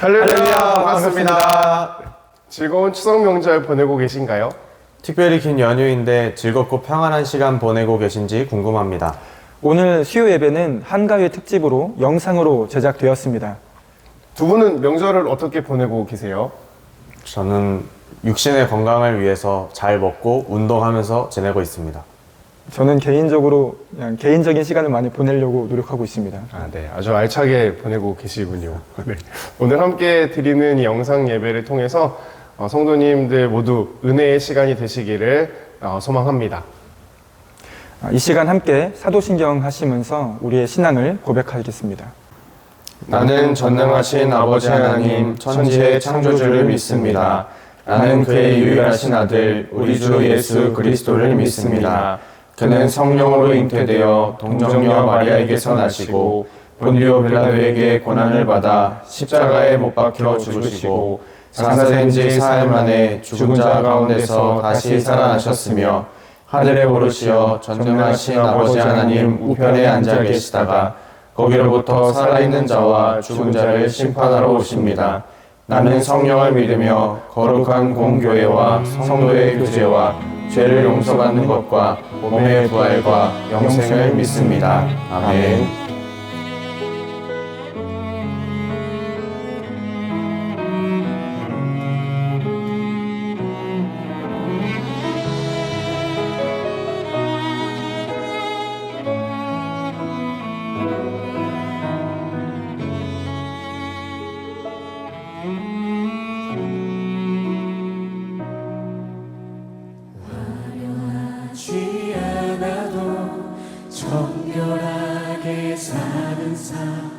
할렐루야, 반갑습니다. 즐거운 추석 명절 보내고 계신가요? 특별히 긴 연휴인데 즐겁고 평안한 시간 보내고 계신지 궁금합니다. 오늘 수요 예배는 한가위 특집으로 영상으로 제작되었습니다. 두 분은 명절을 어떻게 보내고 계세요? 저는 육신의 건강을 위해서 잘 먹고 운동하면서 지내고 있습니다. 저는 개인적으로 그냥 개인적인 시간을 많이 보내려고 노력하고 있습니다. 네, 아주 알차게 보내고 계시군요. 네. 오늘 함께 드리는 이 영상 예배를 통해서 성도님들 모두 은혜의 시간이 되시기를 소망합니다. 이 시간 함께 사도신경 하시면서 우리의 신앙을 고백하겠습니다. 나는 전능하신 아버지 하나님 천지의 창조주를 믿습니다. 나는 그의 유일하신 아들 우리 주 예수 그리스도를 믿습니다. 그는 성령으로 잉태되어 동정녀 마리아에게서 나시고 본디오 빌라도에게 고난을 받아 십자가에 못 박혀 죽으시고 장사된 지 사흘 만에 죽은 자 가운데서 다시 살아나셨으며 하늘에 오르시어 전능하신 아버지 하나님 우편에 앉아 계시다가 거기로부터 살아있는 자와 죽은 자를 심판하러 오십니다. 나는 성령을 믿으며 거룩한 공교회와 성도의 교제와 죄를 용서받는 것과 몸의 부활과 영생을 믿습니다. 아멘. 화려하지 않아도 정결하게 사는 삶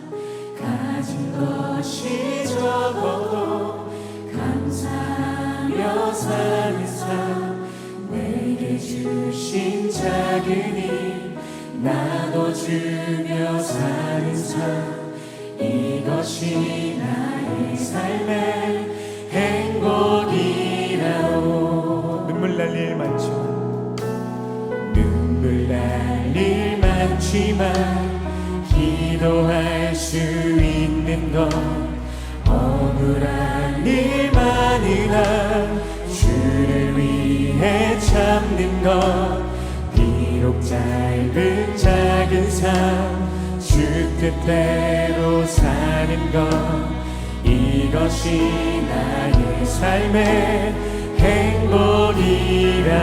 가진 것이 적어도 감사하며 사는 삶 내게 주신 작은 힘 나눠주며 사는 삶 이것이 나의 삶의 행복이라오. 눈물 날 일 많지만 기도할 수 있는 것 억울한 일 많으나 주를 위해 참는 것 비록 짧은 작은 삶 주 뜻대로 사는 것 이것이 나의 삶의 행복이라오.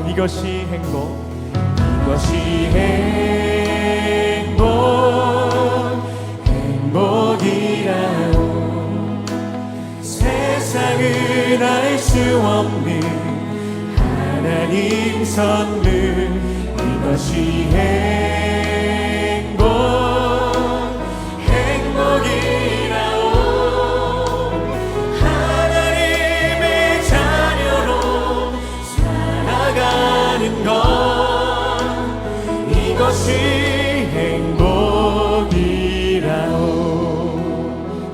이것이 행복 이것이 행복이라오. 세상은 알 수 없는 하나님 선물 이것이 행복이라오. 하나님의 자녀로 살아가는 것 이것이 행복이라오.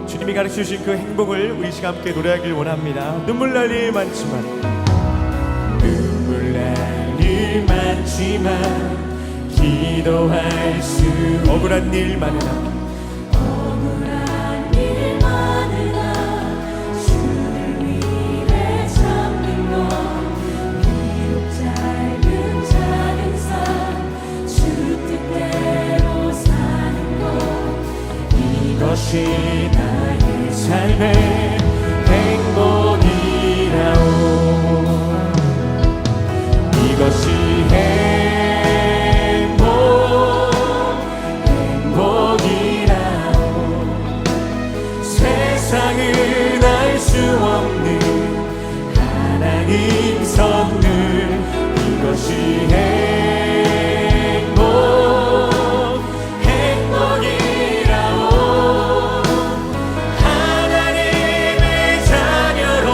주님이 가르쳐주신 그 행복을 우리 시간 함께 노래하길 원합니다. 눈물 날 일 많지만 기도할 수 억울한 일 많으나 주를 위해 참는 것 비록 짧은 작은 삶 주 뜻대로 사는 것 이것이 나의 삶의 행복이라오. 이것이 행복이라오. 세상은 알 수 없는 하나님 선물 이것이 행복이라오. 하나님의 자녀로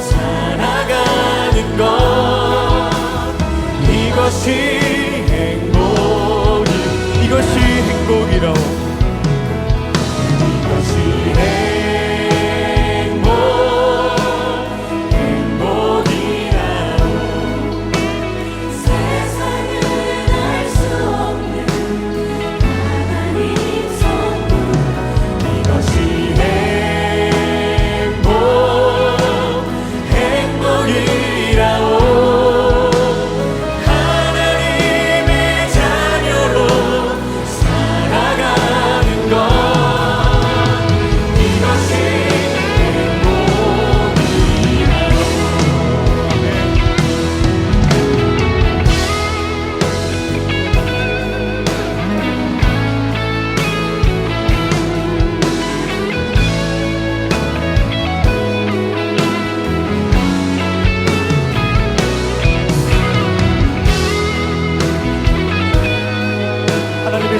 살아가는 것 이것이 행복이라오. 이것이 행복이라오. 세상은 알 수 없는 하나님 선물 이것이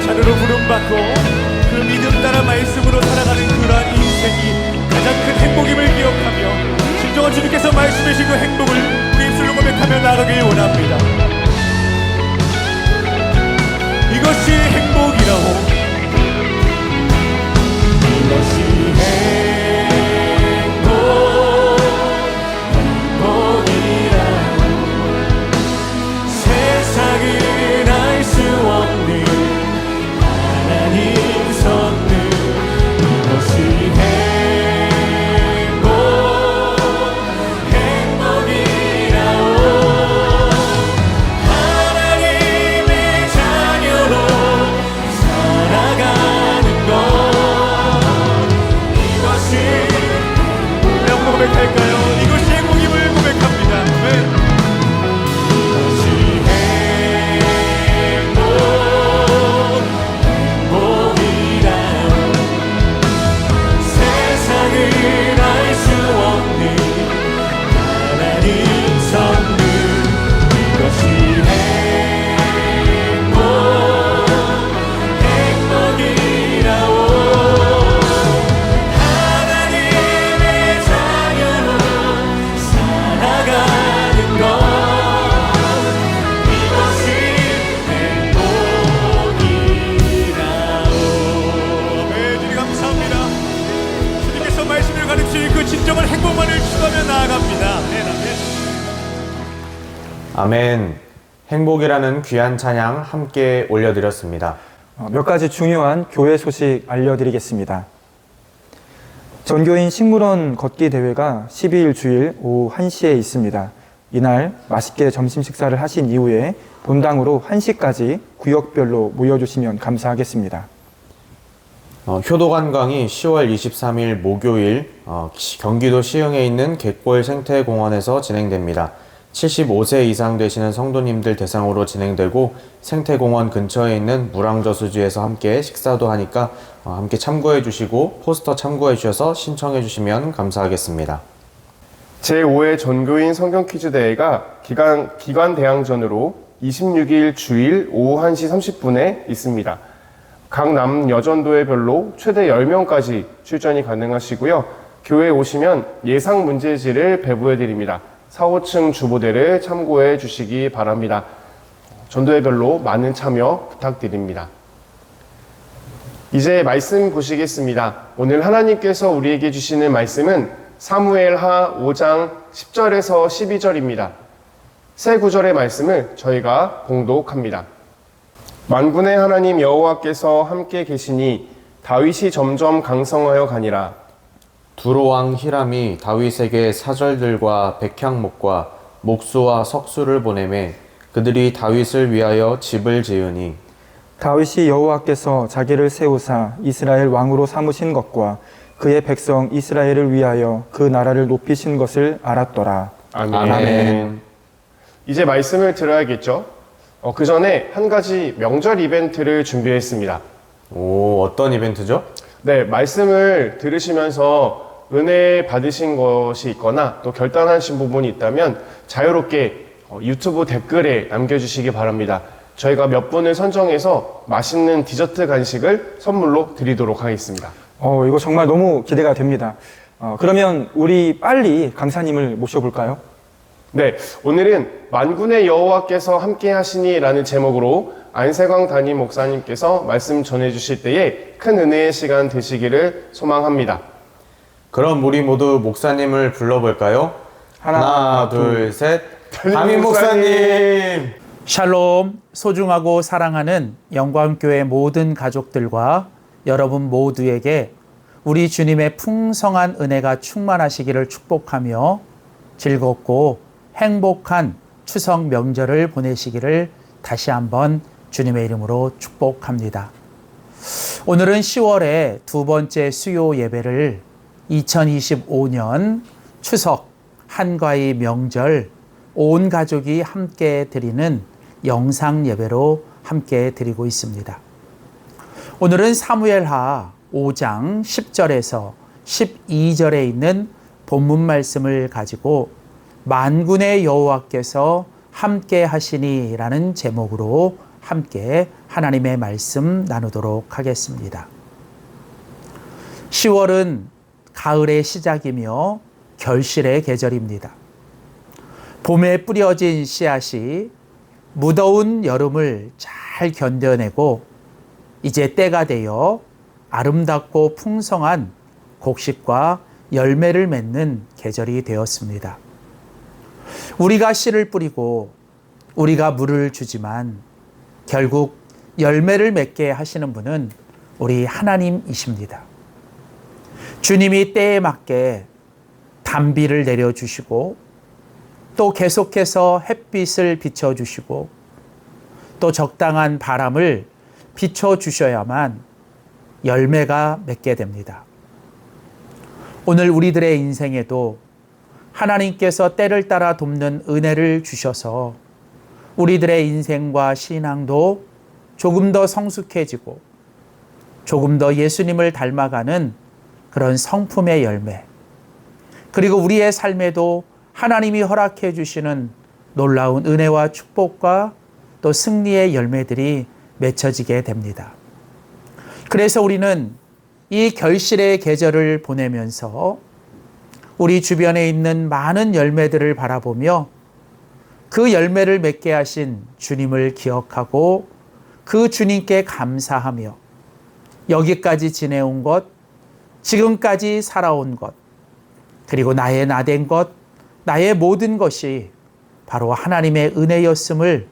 자녀로 부름받고 그 믿음 따라 말씀으로 살아가는 그러한 인생이 가장 큰 행복임을 기억하며 진정한 주님께서 말씀하신 그 행복을 우리 입술로 고백하며 나가길 원합니다. 이것이 행복이라고, 이것이 행복이라고, 세상은 알 수 없는 하나님 선물, 이것이 고백할까요? 이것이 행복임을 고백합니다. 네. 이것이 행복이라고, 세상을 알 수 없는 하나님 선물, 이것이 행복이라고, 그 진정한 행복만을 추구하며 나아갑니다. 네, 아멘. 행복이라는 귀한 찬양 함께 올려드렸습니다. 몇 가지 중요한 교회 소식 알려드리겠습니다. 전교인 식물원 걷기 대회가 12일 주일 오후 1시에 있습니다. 이날 맛있게 점심 식사를 하신 이후에 본당으로 1시까지 구역별로 모여주시면 감사하겠습니다. 효도관광이 10월 23일 목요일 경기도 시흥에 있는 갯골 생태공원에서 진행됩니다. 75세 이상 되시는 성도님들 대상으로 진행되고 생태공원 근처에 있는 물왕저수지에서 함께 식사도 하니까 함께 참고해 주시고 포스터 참고해 주셔서 신청해 주시면 감사하겠습니다. 제5회 전교인 성경 퀴즈 대회가 기관 대항전으로 26일 주일 오후 1시 30분에 있습니다. 각 남여전도회별로 최대 10명까지 출전이 가능하시고요. 교회에 오시면 예상 문제지를 배부해드립니다. 4, 5층 주보대를 참고해 주시기 바랍니다. 전도회별로 많은 참여 부탁드립니다. 이제 말씀 보시겠습니다. 오늘 하나님께서 우리에게 주시는 말씀은 사무엘하 5장 10절에서 12절입니다. 세 구절의 말씀을 저희가 봉독합니다. 만군의 하나님 여호와께서 함께 계시니 다윗이 점점 강성하여 가니라. 두로왕 히람이 다윗에게 사절들과 백향목과 목수와 석수를 보내매 그들이 다윗을 위하여 집을 지으니 다윗이 여호와께서 자기를 세우사 이스라엘 왕으로 삼으신 것과 그의 백성 이스라엘을 위하여 그 나라를 높이신 것을 알았더라. 아멘. 아멘. 이제 말씀을 들어야겠죠? 그 전에 한 가지 명절 이벤트를 준비했습니다. 오, 어떤 이벤트죠? 네, 말씀을 들으시면서 은혜 받으신 것이 있거나 또 결단하신 부분이 있다면 자유롭게 유튜브 댓글에 남겨주시기 바랍니다. 저희가 몇 분을 선정해서 맛있는 디저트 간식을 선물로 드리도록 하겠습니다. 이거 정말 너무 기대가 됩니다. 그러면 우리 빨리 강사님을 모셔볼까요? 네, 오늘은 만군의 여호와께서 함께 하시니 라는 제목으로 안세광 담임 목사님께서 말씀 전해주실 때에 큰 은혜의 시간 되시기를 소망합니다. 그럼 우리 모두 목사님을 불러볼까요? 하나, 둘, 셋. 담임 목사님! 샬롬, 소중하고 사랑하는 영광교회 모든 가족들과 여러분 모두에게 우리 주님의 풍성한 은혜가 충만하시기를 축복하며 즐겁고 행복한 추석 명절을 보내시기를 다시 한번 주님의 이름으로 축복합니다. 오늘은 10월의 두 번째 수요 예배를 2025년 추석 한가위 명절 온 가족이 함께 드리는 영상 예배로 함께 드리고 있습니다. 오늘은 사무엘하 5장 10절에서 12절에 있는 본문 말씀을 가지고 만군의 여호와께서 함께 하시니라는 제목으로 함께 하나님의 말씀 나누도록 하겠습니다. 10월은 가을의 시작이며 결실의 계절입니다. 봄에 뿌려진 씨앗이 무더운 여름을 잘 견뎌내고 이제 때가 되어 아름답고 풍성한 곡식과 열매를 맺는 계절이 되었습니다. 우리가 씨를 뿌리고 우리가 물을 주지만 결국 열매를 맺게 하시는 분은 우리 하나님이십니다. 주님이 때에 맞게 단비를 내려주시고 또 계속해서 햇빛을 비춰주시고 또 적당한 바람을 비춰주셔야만 열매가 맺게 됩니다. 오늘 우리들의 인생에도 하나님께서 때를 따라 돕는 은혜를 주셔서 우리들의 인생과 신앙도 조금 더 성숙해지고 조금 더 예수님을 닮아가는 그런 성품의 열매, 그리고 우리의 삶에도 하나님이 허락해 주시는 놀라운 은혜와 축복과 또 승리의 열매들이 맺혀지게 됩니다. 그래서 우리는 이 결실의 계절을 보내면서 우리 주변에 있는 많은 열매들을 바라보며 그 열매를 맺게 하신 주님을 기억하고 그 주님께 감사하며 여기까지 지내온 것, 지금까지 살아온 것, 그리고 나의 나된 것, 나의 모든 것이 바로 하나님의 은혜였음을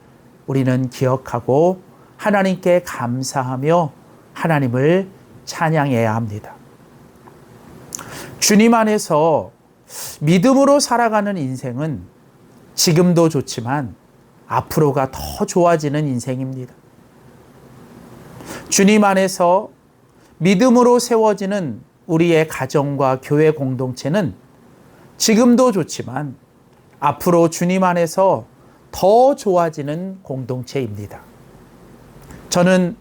우리는 기억하고 하나님께 감사하며 하나님을 찬양해야 합니다. 주님 안에서 믿음으로 살아가는 인생은 지금도 좋지만 앞으로가 더 좋아지는 인생입니다. 주님 안에서 믿음으로 세워지는 우리의 가정과 교회 공동체는 지금도 좋지만 앞으로 주님 안에서 더 좋아지는 공동체입니다. 저는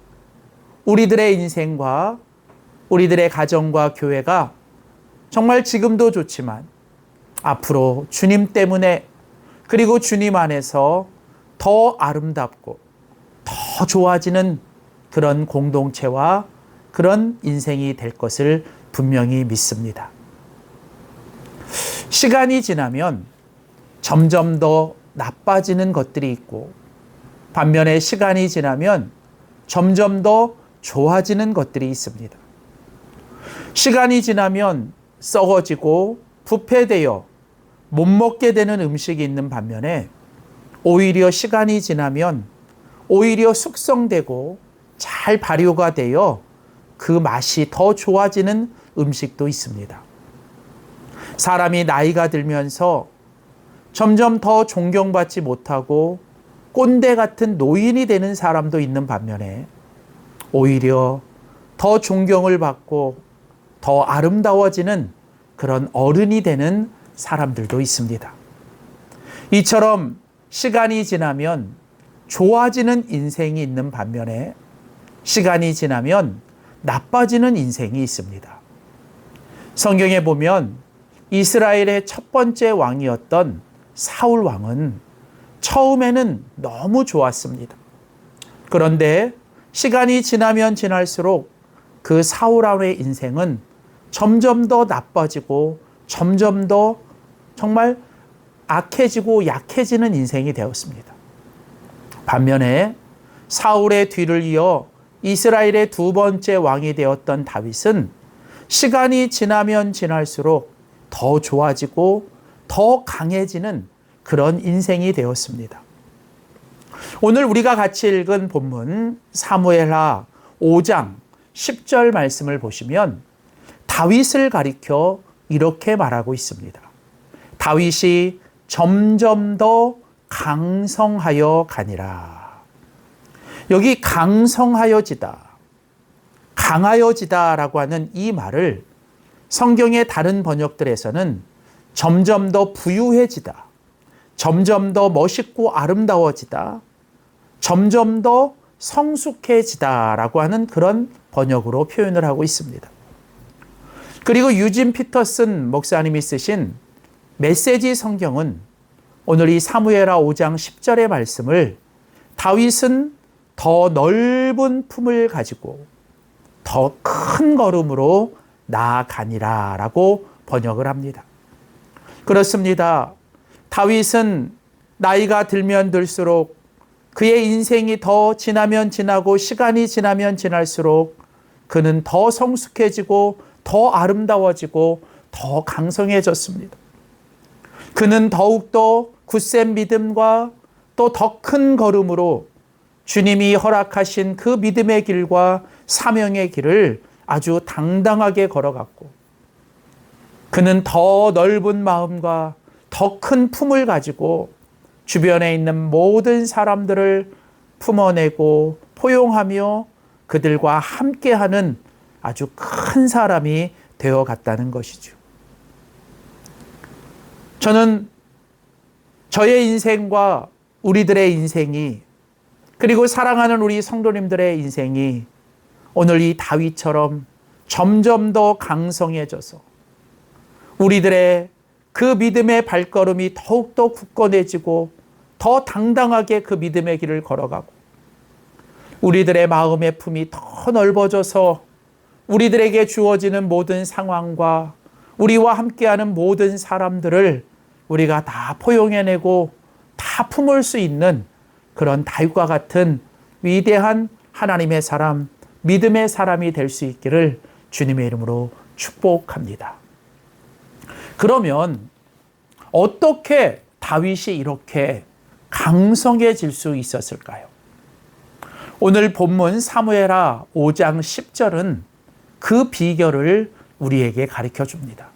우리들의 인생과 우리들의 가정과 교회가 정말 지금도 좋지만 앞으로 주님 때문에 그리고 주님 안에서 더 아름답고 더 좋아지는 그런 공동체와 그런 인생이 될 것을 분명히 믿습니다. 시간이 지나면 점점 더 나빠지는 것들이 있고 반면에 시간이 지나면 점점 더 좋아지는 것들이 있습니다. 시간이 지나면 썩어지고 부패되어 못 먹게 되는 음식이 있는 반면에 오히려 시간이 지나면 오히려 숙성되고 잘 발효가 되어 그 맛이 더 좋아지는 음식도 있습니다. 사람이 나이가 들면서 점점 더 존경받지 못하고 꼰대 같은 노인이 되는 사람도 있는 반면에 오히려 더 존경을 받고 더 아름다워지는 그런 어른이 되는 사람들도 있습니다. 이처럼 시간이 지나면 좋아지는 인생이 있는 반면에 시간이 지나면 나빠지는 인생이 있습니다. 성경에 보면 이스라엘의 첫 번째 왕이었던 사울 왕은 처음에는 너무 좋았습니다. 그런데 시간이 지나면 지날수록 그 사울 왕의 인생은 점점 더 나빠지고 점점 더 정말 악해지고 약해지는 인생이 되었습니다. 반면에 사울의 뒤를 이어 이스라엘의 두 번째 왕이 되었던 다윗은 시간이 지나면 지날수록 더 좋아지고 더 강해지는 그런 인생이 되었습니다. 오늘 우리가 같이 읽은 본문 사무엘하 5장 10절 말씀을 보시면 다윗을 가리켜 이렇게 말하고 있습니다. 다윗이 점점 더 강성하여 가니라. 여기 강성하여지다, 강하여지다라고 하는 이 말을 성경의 다른 번역들에서는 점점 더 부유해지다, 점점 더 멋있고 아름다워지다, 점점 더 성숙해지다라고 하는 그런 번역으로 표현을 하고 있습니다. 그리고 유진 피터슨 목사님이 쓰신 메시지 성경은 오늘 이 사무엘하 5장 10절의 말씀을 다윗은 더 넓은 품을 가지고 더 큰 걸음으로 나아가니라 라고 번역을 합니다. 그렇습니다. 다윗은 나이가 들면 들수록 그의 인생이 더 지나면 지나고 시간이 지나면 지날수록 그는 더 성숙해지고 더 아름다워지고 더 강성해졌습니다. 그는 더욱더 굳센 믿음과 또 더 큰 걸음으로 주님이 허락하신 그 믿음의 길과 사명의 길을 아주 당당하게 걸어갔고, 그는 더 넓은 마음과 더 큰 품을 가지고 주변에 있는 모든 사람들을 품어내고 포용하며 그들과 함께하는 아주 큰 사람이 되어갔다는 것이죠. 저는 저의 인생과 우리들의 인생이, 그리고 사랑하는 우리 성도님들의 인생이 오늘 이 다윗처럼 점점 더 강성해져서 우리들의 그 믿음의 발걸음이 더욱더 굳건해지고 더 당당하게 그 믿음의 길을 걸어가고, 우리들의 마음의 품이 더 넓어져서 우리들에게 주어지는 모든 상황과 우리와 함께하는 모든 사람들을 우리가 다 포용해내고 다 품을 수 있는 그런 다윗과 같은 위대한 하나님의 사람, 믿음의 사람이 될 수 있기를 주님의 이름으로 축복합니다. 그러면 어떻게 다윗이 이렇게 강성해질 수 있었을까요? 오늘 본문 사무엘하 5장 10절은 그 비결을 우리에게 가르쳐 줍니다.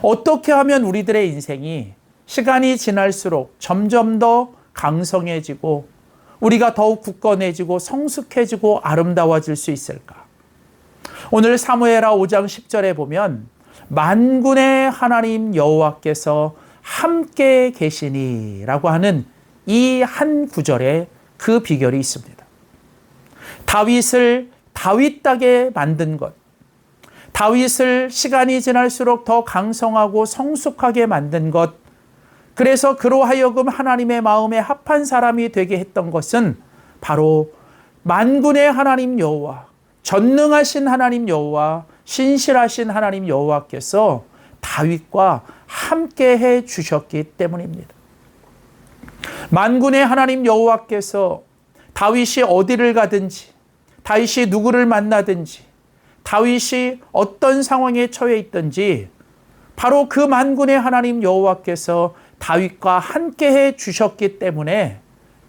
어떻게 하면 우리들의 인생이 시간이 지날수록 점점 더 강성해지고 우리가 더욱 굳건해지고 성숙해지고 아름다워질 수 있을까? 오늘 사무엘하 5장 10절에 보면 만군의 하나님 여호와께서 함께 계시니라고 하는 이 한 구절에 그 비결이 있습니다. 다윗을 다윗답게 만든 것, 다윗을 시간이 지날수록 더 강성하고 성숙하게 만든 것, 그래서 그로 하여금 하나님의 마음에 합한 사람이 되게 했던 것은 바로 만군의 하나님 여호와, 전능하신 하나님 여호와, 신실하신 하나님 여호와께서 다윗과 함께 해 주셨기 때문입니다. 만군의 하나님 여호와께서 다윗이 어디를 가든지, 다윗이 누구를 만나든지, 다윗이 어떤 상황에 처해 있든지 바로 그 만군의 하나님 여호와께서 다윗과 함께 해 주셨기 때문에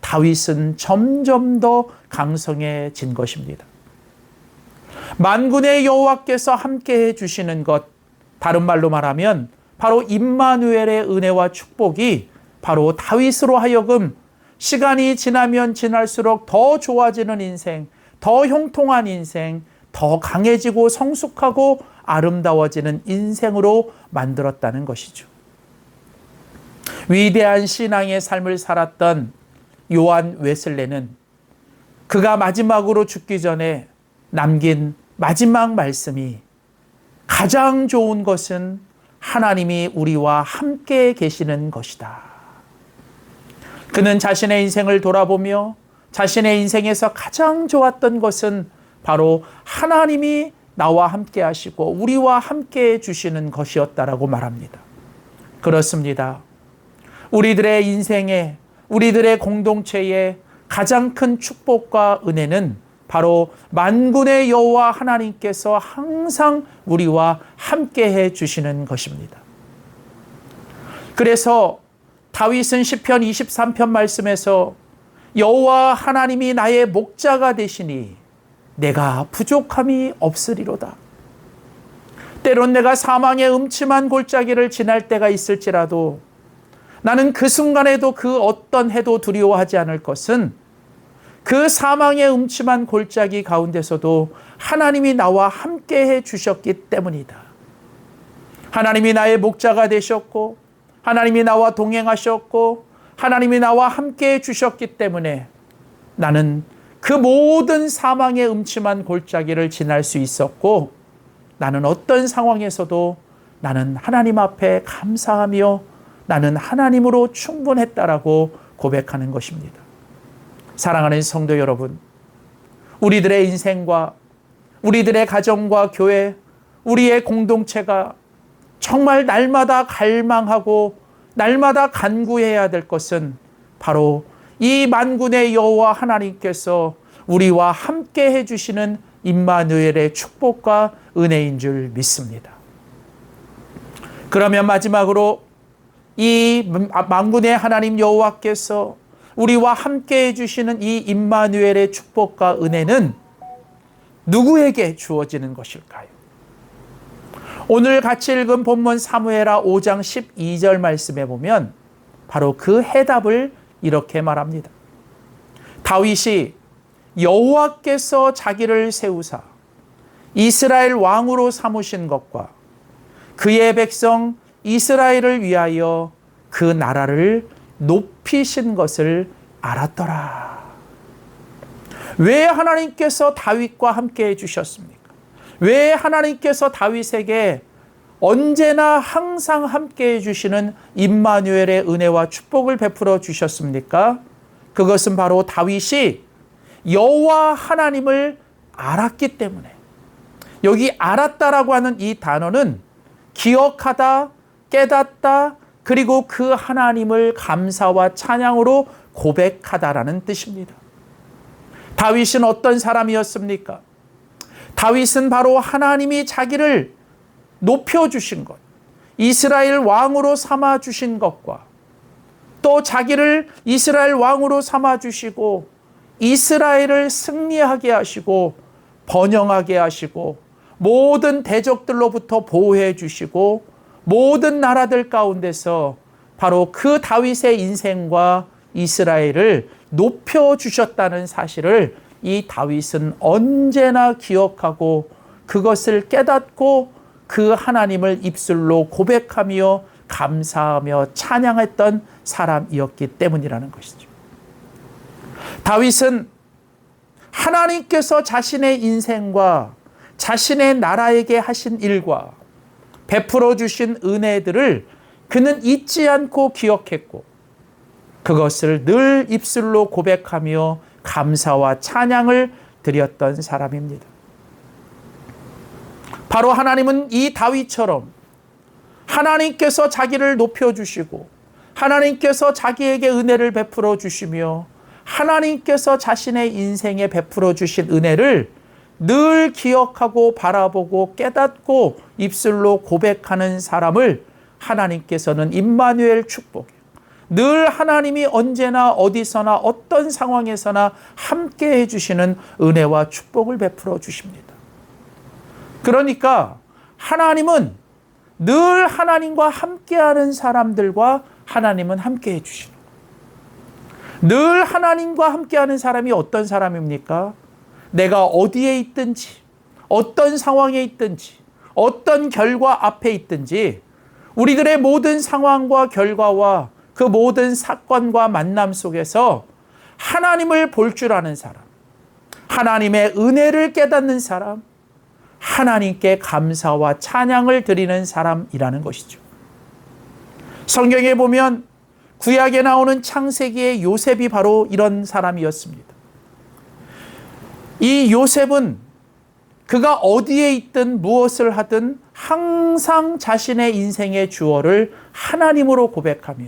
다윗은 점점 더 강성해진 것입니다. 만군의 여호와께서 함께 해 주시는 것, 다른 말로 말하면 바로 임마누엘의 은혜와 축복이 바로 다윗으로 하여금 시간이 지나면 지날수록 더 좋아지는 인생, 더 형통한 인생, 더 강해지고 성숙하고 아름다워지는 인생으로 만들었다는 것이죠. 위대한 신앙의 삶을 살았던 요한 웨슬레는 그가 마지막으로 죽기 전에 남긴 마지막 말씀이 가장 좋은 것은 하나님이 우리와 함께 계시는 것이다. 그는 자신의 인생을 돌아보며 자신의 인생에서 가장 좋았던 것은 바로 하나님이 나와 함께 하시고 우리와 함께 해주시는 것이었다라고 말합니다. 그렇습니다. 우리들의 인생에, 우리들의 공동체에 가장 큰 축복과 은혜는 바로 만군의 여호와 하나님께서 항상 우리와 함께 해주시는 것입니다. 그래서 다윗은 시편 23편 말씀에서 여호와 하나님이 나의 목자가 되시니 내가 부족함이 없으리로다. 때론 내가 사망의 음침한 골짜기를 지날 때가 있을지라도 나는 그 순간에도 그 어떤 해도 두려워하지 않을 것은 그 사망의 음침한 골짜기 가운데서도 하나님이 나와 함께 해 주셨기 때문이다. 하나님이 나의 목자가 되셨고 하나님이 나와 동행하셨고 하나님이 나와 함께 해 주셨기 때문에 나는 그 모든 사망의 음침한 골짜기를 지날 수 있었고 나는 어떤 상황에서도 나는 하나님 앞에 감사하며 나는 하나님으로 충분했다라고 고백하는 것입니다. 사랑하는 성도 여러분, 우리들의 인생과 우리들의 가정과 교회, 우리의 공동체가 정말 날마다 갈망하고 날마다 간구해야 될 것은 바로 이 만군의 여호와 하나님께서 우리와 함께 해주시는 임마누엘의 축복과 은혜인 줄 믿습니다. 그러면 마지막으로 이 만군의 하나님 여호와께서 우리와 함께 해주시는 이 임마누엘의 축복과 은혜는 누구에게 주어지는 것일까요? 오늘 같이 읽은 본문 사무엘하 5장 12절 말씀에 보면 바로 그 해답을 이렇게 말합니다. 다윗이 여호와께서 자기를 세우사 이스라엘 왕으로 삼으신 것과 그의 백성 이스라엘을 위하여 그 나라를 높이신 것을 알았더라. 왜 하나님께서 다윗과 함께 해주셨습니까? 왜 하나님께서 다윗에게 언제나 항상 함께 해주시는 임마누엘의 은혜와 축복을 베풀어 주셨습니까? 그것은 바로 다윗이 여호와 하나님을 알았기 때문에. 여기 알았다라고 하는 이 단어는 기억하다, 깨닫다, 그리고 그 하나님을 감사와 찬양으로 고백하다라는 뜻입니다. 다윗은 어떤 사람이었습니까? 다윗은 바로 하나님이 자기를 높여주신 것, 이스라엘 왕으로 삼아주신 것과 또 자기를 이스라엘 왕으로 삼아주시고 이스라엘을 승리하게 하시고 번영하게 하시고 모든 대적들로부터 보호해 주시고 모든 나라들 가운데서 바로 그 다윗의 인생과 이스라엘을 높여주셨다는 사실을 이 다윗은 언제나 기억하고 그것을 깨닫고 그 하나님을 입술로 고백하며 감사하며 찬양했던 사람이었기 때문이라는 것이죠. 다윗은 하나님께서 자신의 인생과 자신의 나라에게 하신 일과 베풀어 주신 은혜들을 그는 잊지 않고 기억했고 그것을 늘 입술로 고백하며 감사와 찬양을 드렸던 사람입니다. 바로 하나님은 이 다윗처럼 하나님께서 자기를 높여주시고 하나님께서 자기에게 은혜를 베풀어 주시며 하나님께서 자신의 인생에 베풀어 주신 은혜를 늘 기억하고 바라보고 깨닫고 입술로 고백하는 사람을 하나님께서는 임마누엘 축복, 늘 하나님이 언제나 어디서나 어떤 상황에서나 함께 해주시는 은혜와 축복을 베풀어 주십니다. 그러니까 하나님은 늘 하나님과 함께하는 사람들과 하나님은 함께 해주시는 거예요. 늘 하나님과 함께하는 사람이 어떤 사람입니까? 내가 어디에 있든지 어떤 상황에 있든지 어떤 결과 앞에 있든지 우리들의 모든 상황과 결과와 그 모든 사건과 만남 속에서 하나님을 볼 줄 아는 사람, 하나님의 은혜를 깨닫는 사람, 하나님께 감사와 찬양을 드리는 사람이라는 것이죠. 성경에 보면 구약에 나오는 창세기의 요셉이 바로 이런 사람이었습니다. 이 요셉은 그가 어디에 있든 무엇을 하든 항상 자신의 인생의 주어를 하나님으로 고백하며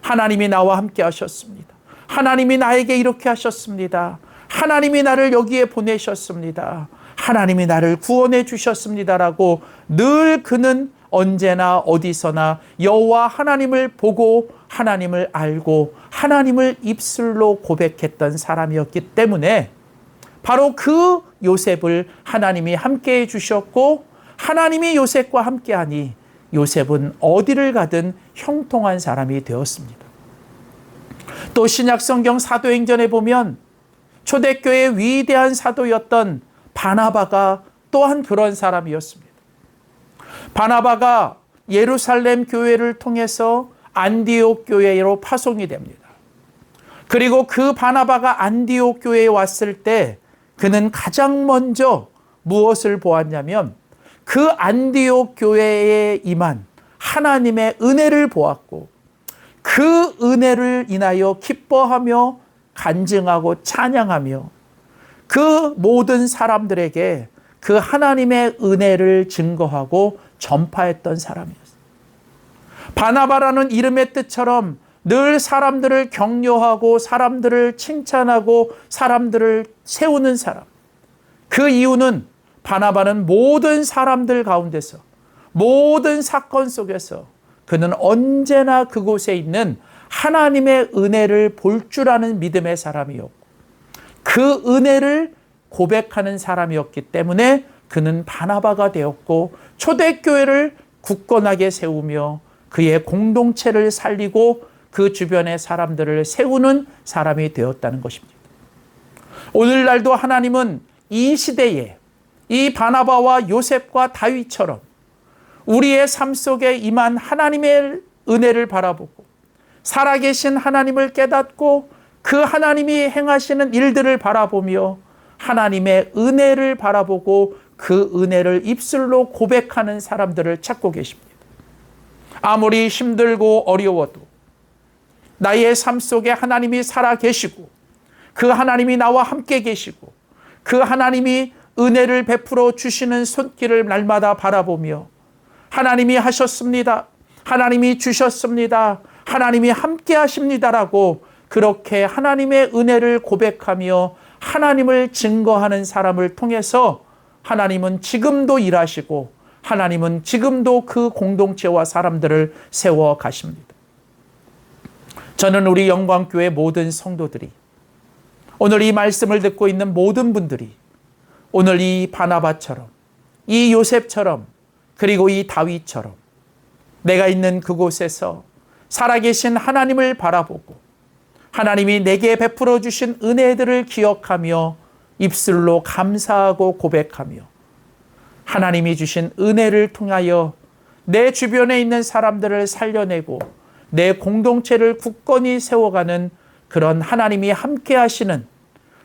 하나님이 나와 함께 하셨습니다. 하나님이 나에게 이렇게 하셨습니다. 하나님이 나를 여기에 보내셨습니다. 하나님이 나를 구원해 주셨습니다라고 늘 그는 언제나 어디서나 여호와 하나님을 보고 하나님을 알고 하나님을 입술로 고백했던 사람이었기 때문에 바로 그 요셉을 하나님이 함께해 주셨고 하나님이 요셉과 함께하니 요셉은 어디를 가든 형통한 사람이 되었습니다. 또 신약성경 사도행전에 보면 초대교회의 위대한 사도였던 바나바가 또한 그런 사람이었습니다. 바나바가 예루살렘 교회를 통해서 안디옥 교회로 파송이 됩니다. 그리고 그 바나바가 안디옥 교회에 왔을 때 그는 가장 먼저 무엇을 보았냐면 그 안디옥 교회에 임한 하나님의 은혜를 보았고 그 은혜를 인하여 기뻐하며 간증하고 찬양하며 그 모든 사람들에게 그 하나님의 은혜를 증거하고 전파했던 사람이었어요. 바나바라는 이름의 뜻처럼 늘 사람들을 격려하고 사람들을 칭찬하고 사람들을 세우는 사람. 그 이유는 바나바는 모든 사람들 가운데서 모든 사건 속에서 그는 언제나 그곳에 있는 하나님의 은혜를 볼 줄 아는 믿음의 사람이었고 그 은혜를 고백하는 사람이었기 때문에 그는 바나바가 되었고 초대교회를 굳건하게 세우며 그의 공동체를 살리고 그 주변의 사람들을 세우는 사람이 되었다는 것입니다. 오늘날도 하나님은 이 시대에 이 바나바와 요셉과 다윗처럼 우리의 삶 속에 임한 하나님의 은혜를 바라보고 살아계신 하나님을 깨닫고 그 하나님이 행하시는 일들을 바라보며 하나님의 은혜를 바라보고 그 은혜를 입술로 고백하는 사람들을 찾고 계십니다. 아무리 힘들고 어려워도 나의 삶 속에 하나님이 살아계시고 그 하나님이 나와 함께 계시고 그 하나님이 은혜를 베풀어 주시는 손길을 날마다 바라보며 하나님이 하셨습니다. 하나님이 주셨습니다. 하나님이 함께 하십니다라고 그렇게 하나님의 은혜를 고백하며 하나님을 증거하는 사람을 통해서 하나님은 지금도 일하시고 하나님은 지금도 그 공동체와 사람들을 세워 가십니다. 저는 우리 영광교회 모든 성도들이 오늘 이 말씀을 듣고 있는 모든 분들이 오늘 이 바나바처럼 이 요셉처럼 그리고 이 다윗처럼 내가 있는 그곳에서 살아계신 하나님을 바라보고 하나님이 내게 베풀어 주신 은혜들을 기억하며 입술로 감사하고 고백하며 하나님이 주신 은혜를 통하여 내 주변에 있는 사람들을 살려내고 내 공동체를 굳건히 세워가는 그런 하나님이 함께 하시는,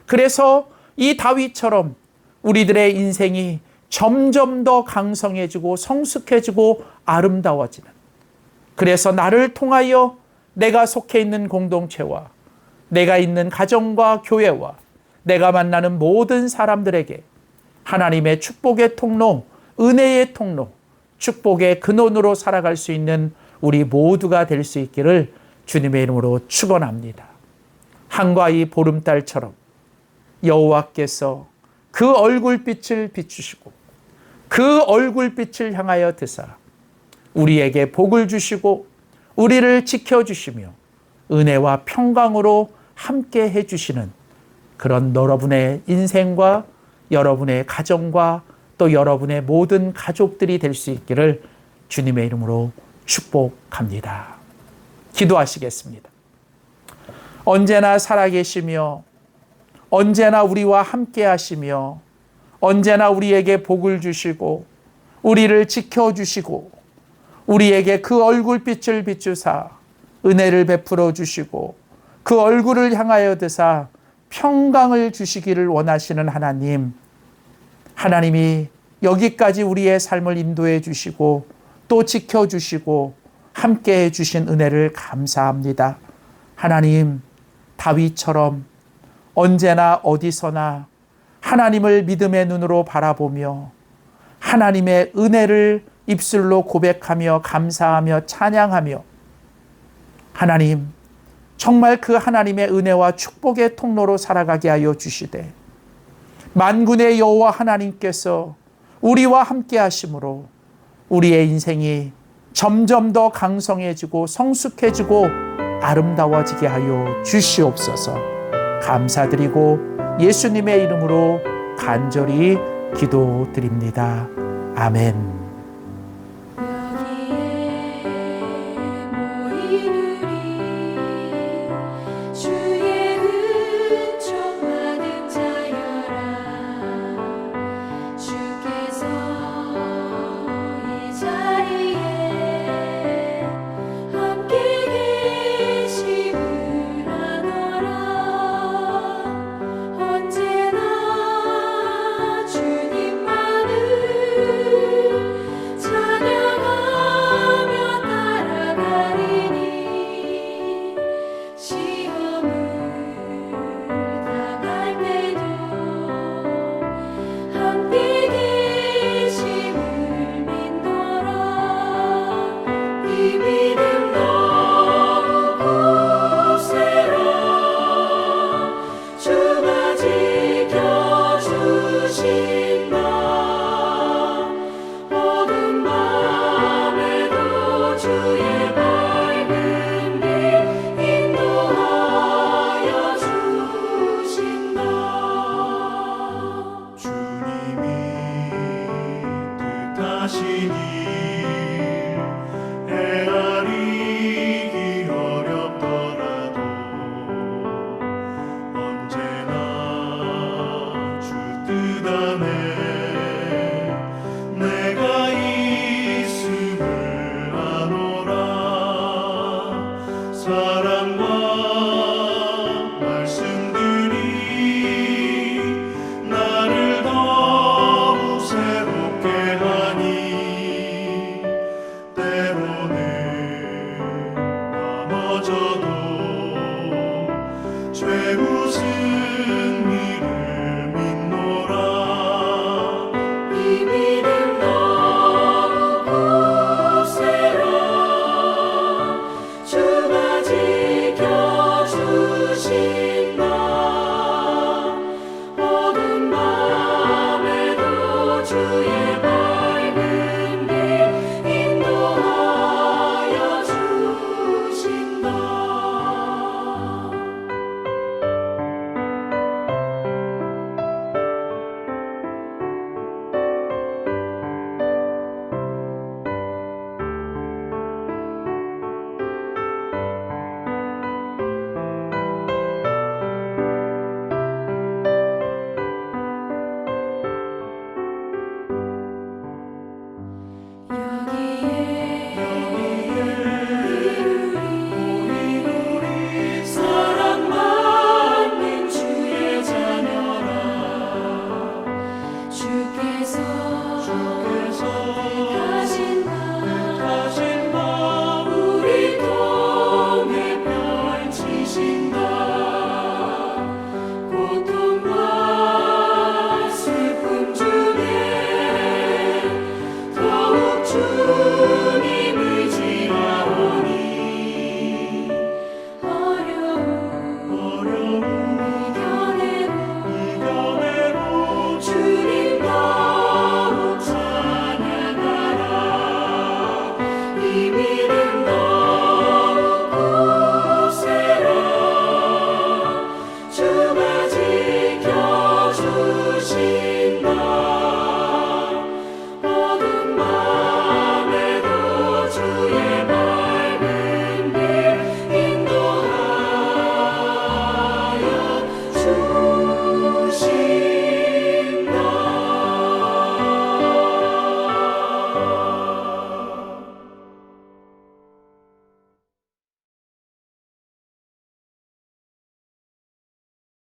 그래서 이 다윗처럼 우리들의 인생이 점점 더 강성해지고 성숙해지고 아름다워지는, 그래서 나를 통하여 내가 속해 있는 공동체와 내가 있는 가정과 교회와 내가 만나는 모든 사람들에게 하나님의 축복의 통로, 은혜의 통로, 축복의 근원으로 살아갈 수 있는 우리 모두가 될 수 있기를 주님의 이름으로 축원합니다. 한과이 보름달처럼 여호와께서 그 얼굴빛을 비추시고 그 얼굴빛을 향하여 드사 우리에게 복을 주시고 우리를 지켜주시며 은혜와 평강으로 함께 해주시는 그런 여러분의 인생과 여러분의 가정과 또 여러분의 모든 가족들이 될 수 있기를 주님의 이름으로 축복합니다. 기도하시겠습니다. 언제나 살아계시며 언제나 우리와 함께 하시며 언제나 우리에게 복을 주시고 우리를 지켜주시고 우리에게 그 얼굴빛을 비추사 은혜를 베풀어 주시고 그 얼굴을 향하여 드사 평강을 주시기를 원하시는 하나님, 하나님이 여기까지 우리의 삶을 인도해 주시고 또 지켜주시고 함께해 주신 은혜를 감사합니다. 하나님, 다윗처럼 언제나 어디서나 하나님을 믿음의 눈으로 바라보며 하나님의 은혜를 입술로 고백하며 감사하며 찬양하며 하나님, 정말 그 하나님의 은혜와 축복의 통로로 살아가게 하여 주시되 만군의 여호와 하나님께서 우리와 함께 하심으로 우리의 인생이 점점 더 강성해지고 성숙해지고 아름다워지게 하여 주시옵소서. 감사드리고 예수님의 이름으로 간절히 기도드립니다. 아멘. 언제나 주님만을 주님